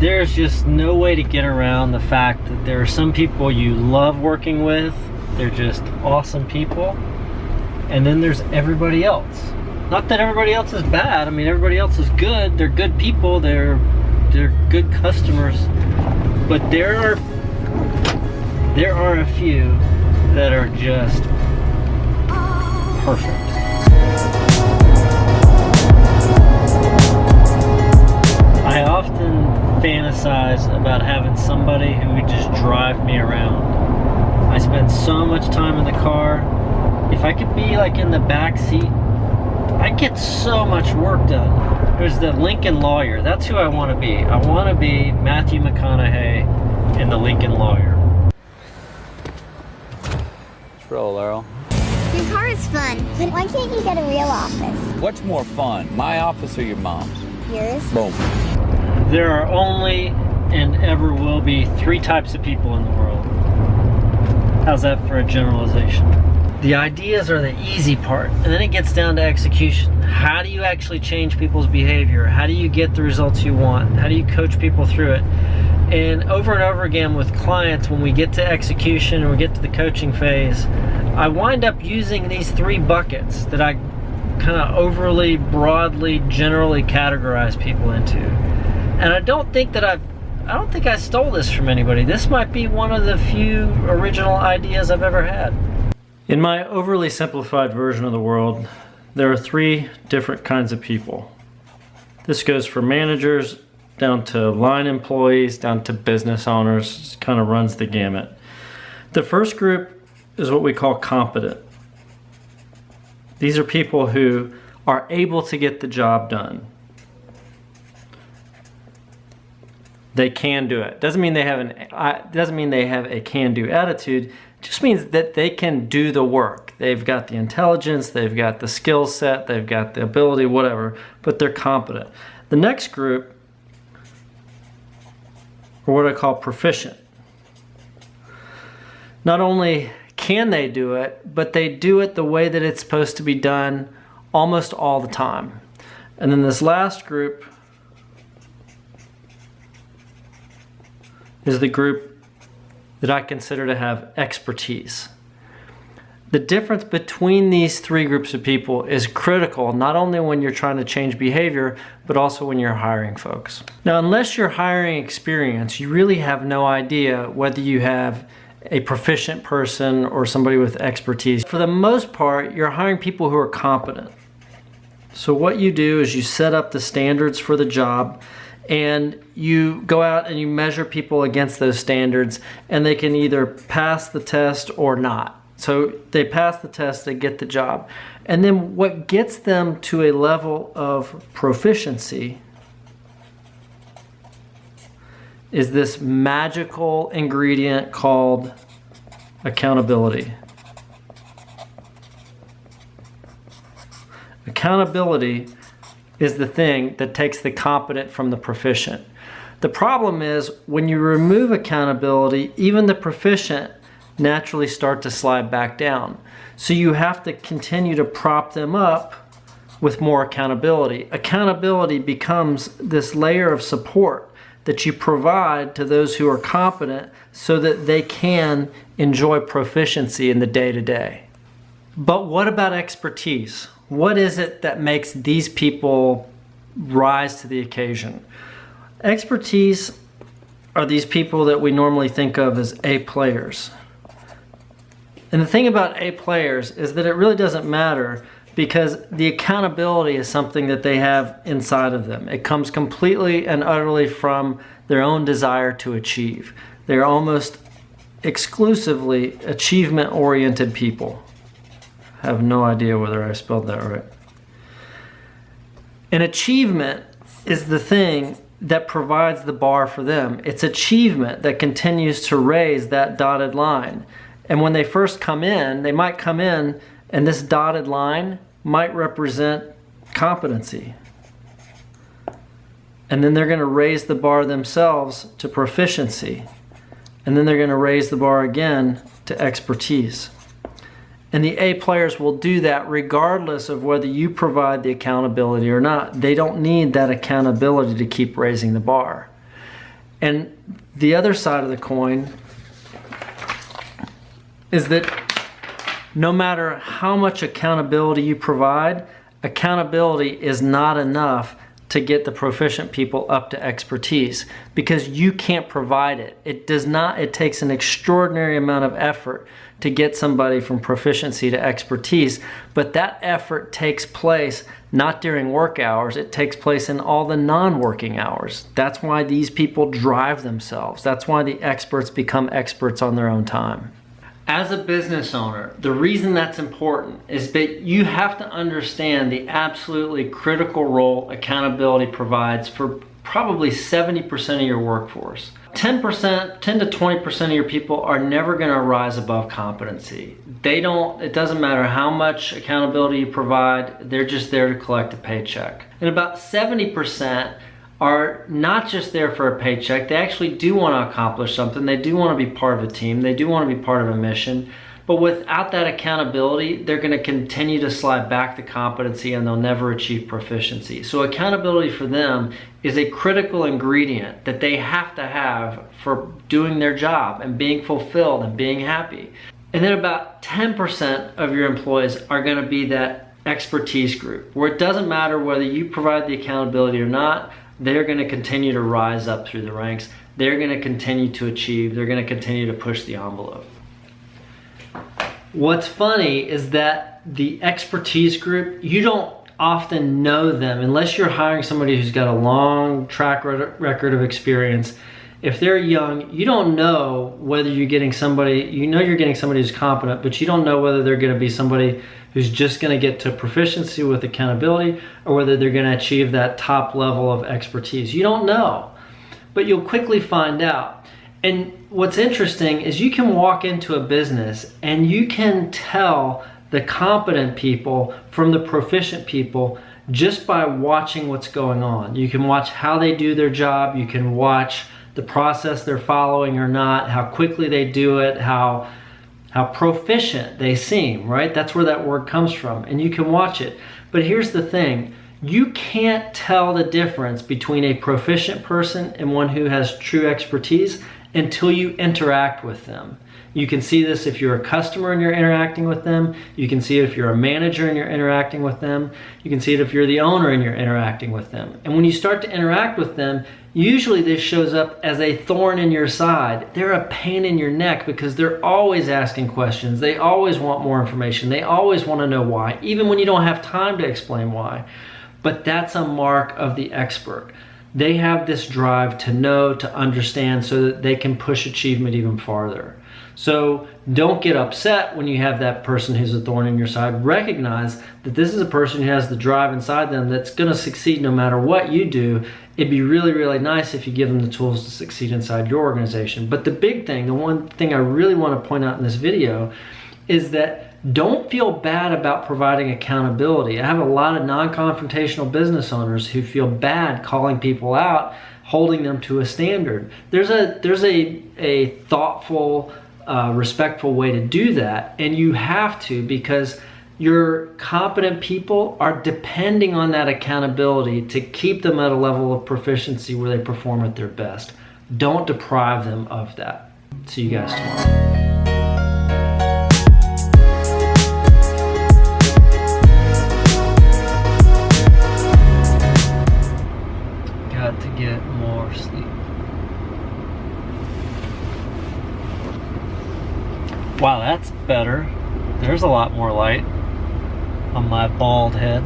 there's just no way to get around the fact that there are some people you love working with. They're just awesome people. And then there's everybody else. Not that everybody else is bad. I mean, everybody else is good. They're good people. They're good customers. But there are a few that are just perfect. I often fantasize about having somebody who would just drive me around. I spend so much time in the car. If I could be like in the back seat, I get so much work done. There's the Lincoln Lawyer. That's who I want to be. I want to be Matthew McConaughey in the Lincoln Lawyer. Let's roll, Earl. Your car is fun, but why can't you get a real office? What's more fun, my office or your mom's? Yours? Boom. There are only and ever will be 3 types of people in the world. How's that for a generalization? The ideas are the easy part, and then it gets down to execution. How do you actually change people's behavior? How do you get the results you want? How do you coach people through it? And over again with clients, when we get to execution and we get to the coaching phase, I wind up using these 3 buckets that I kind of overly, broadly, generally categorize people into. And I don't think I stole this from anybody. This might be one of the few original ideas I've ever had. In my overly simplified version of the world, there are 3 different kinds of people. This goes from managers down to line employees, down to business owners. It kind of runs the gamut. The first group is what we call competent. These are people who are able to get the job done. They can do it. Doesn't mean they have a can-do attitude. It just means that they can do the work. They've got the intelligence, they've got the skill set, they've got the ability, whatever, but they're competent. The next group are what I call proficient. Not only can they do it, but they do it the way that it's supposed to be done almost all the time. And then this last group is the group that I consider to have expertise. The difference between these 3 groups of people is critical, not only when you're trying to change behavior, but also when you're hiring folks. Now, unless you're hiring experience, you really have no idea whether you have a proficient person or somebody with expertise. For the most part, you're hiring people who are competent. So what you do is you set up the standards for the job, and you go out and you measure people against those standards, and they can either pass the test or not. So they pass the test, they get the job. And then what gets them to a level of proficiency is this magical ingredient called accountability. Accountability is the thing that takes the competent from the proficient. The problem is when you remove accountability, even the proficient naturally start to slide back down. So you have to continue to prop them up with more accountability. Accountability becomes this layer of support that you provide to those who are competent so that they can enjoy proficiency in the day-to-day. But what about expertise? What is it that makes these people rise to the occasion? Expertise are these people that we normally think of as A players. And the thing about A players is that it really doesn't matter, because the accountability is something that they have inside of them. It comes completely and utterly from their own desire to achieve. They're almost exclusively achievement-oriented people. I have no idea whether I spelled that right. An achievement is the thing that provides the bar for them. It's achievement that continues to raise that dotted line. And when they first come in, they might come in and this dotted line might represent competency. And then they're going to raise the bar themselves to proficiency. And then they're going to raise the bar again to expertise. And the A players will do that regardless of whether you provide the accountability or not. They don't need that accountability to keep raising the bar. And the other side of the coin is that no matter how much accountability you provide, accountability is not enough to get the proficient people up to expertise, because you can't provide it. It takes an extraordinary amount of effort to get somebody from proficiency to expertise, but that effort takes place not during work hours, it takes place in all the non-working hours. That's why these people drive themselves. That's why the experts become experts on their own time. As a business owner, the reason that's important is that you have to understand the absolutely critical role accountability provides for probably 70% of your workforce. 10 to 20% of your people are never going to rise above competency. It doesn't matter how much accountability you provide, they're just there to collect a paycheck. And about 70% are not just there for a paycheck. They actually do want to accomplish something. They do want to be part of a team. They do want to be part of a mission. But without that accountability, they're going to continue to slide back to competency and they'll never achieve proficiency. So accountability for them is a critical ingredient that they have to have for doing their job and being fulfilled and being happy. And then about 10% of your employees are going to be that expertise group, where it doesn't matter whether you provide the accountability or not, they're going to continue to rise up through the ranks. They're going to continue to achieve. They're going to continue to push the envelope. What's funny is that the expertise group, you don't often know them unless you're hiring somebody who's got a long track record of experience. If they're young, you don't know whether you're getting somebody, you're getting somebody who's competent, but you don't know whether they're going to be somebody who's just going to get to proficiency with accountability or whether they're going to achieve that top level of expertise. You don't know, but you'll quickly find out. And what's interesting is you can walk into a business and you can tell the competent people from the proficient people just by watching what's going on. You can watch how they do their job. You can watch the process they're following or not, how quickly they do it, how proficient they seem, right? That's where that word comes from, and you can watch it. But here's the thing, you can't tell the difference between a proficient person and one who has true expertise until you interact with them. You can see this if you're a customer and you're interacting with them. You can see it if you're a manager and you're interacting with them. You can see it if you're the owner and you're interacting with them. And when you start to interact with them, usually this shows up as a thorn in your side. They're a pain in your neck because they're always asking questions. They always want more information. They always want to know why, even when you don't have time to explain why. But that's a mark of the expert. They have this drive to know, to understand, so that they can push achievement even farther. So don't get upset when you have that person who's a thorn in your side. Recognize that this is a person who has the drive inside them that's going to succeed no matter what you do. It'd be really, really nice if you give them the tools to succeed inside your organization. But the big thing, the one thing I really want to point out in this video is that don't feel bad about providing accountability. I have a lot of non-confrontational business owners who feel bad calling people out, holding them to a standard. There's a thoughtful, respectful way to do that, and you have to, because your competent people are depending on that accountability to keep them at a level of proficiency where they perform at their best. Don't deprive them of that. See you guys tomorrow. Got to get more sleep. Wow, that's better. There's a lot more light on my bald head.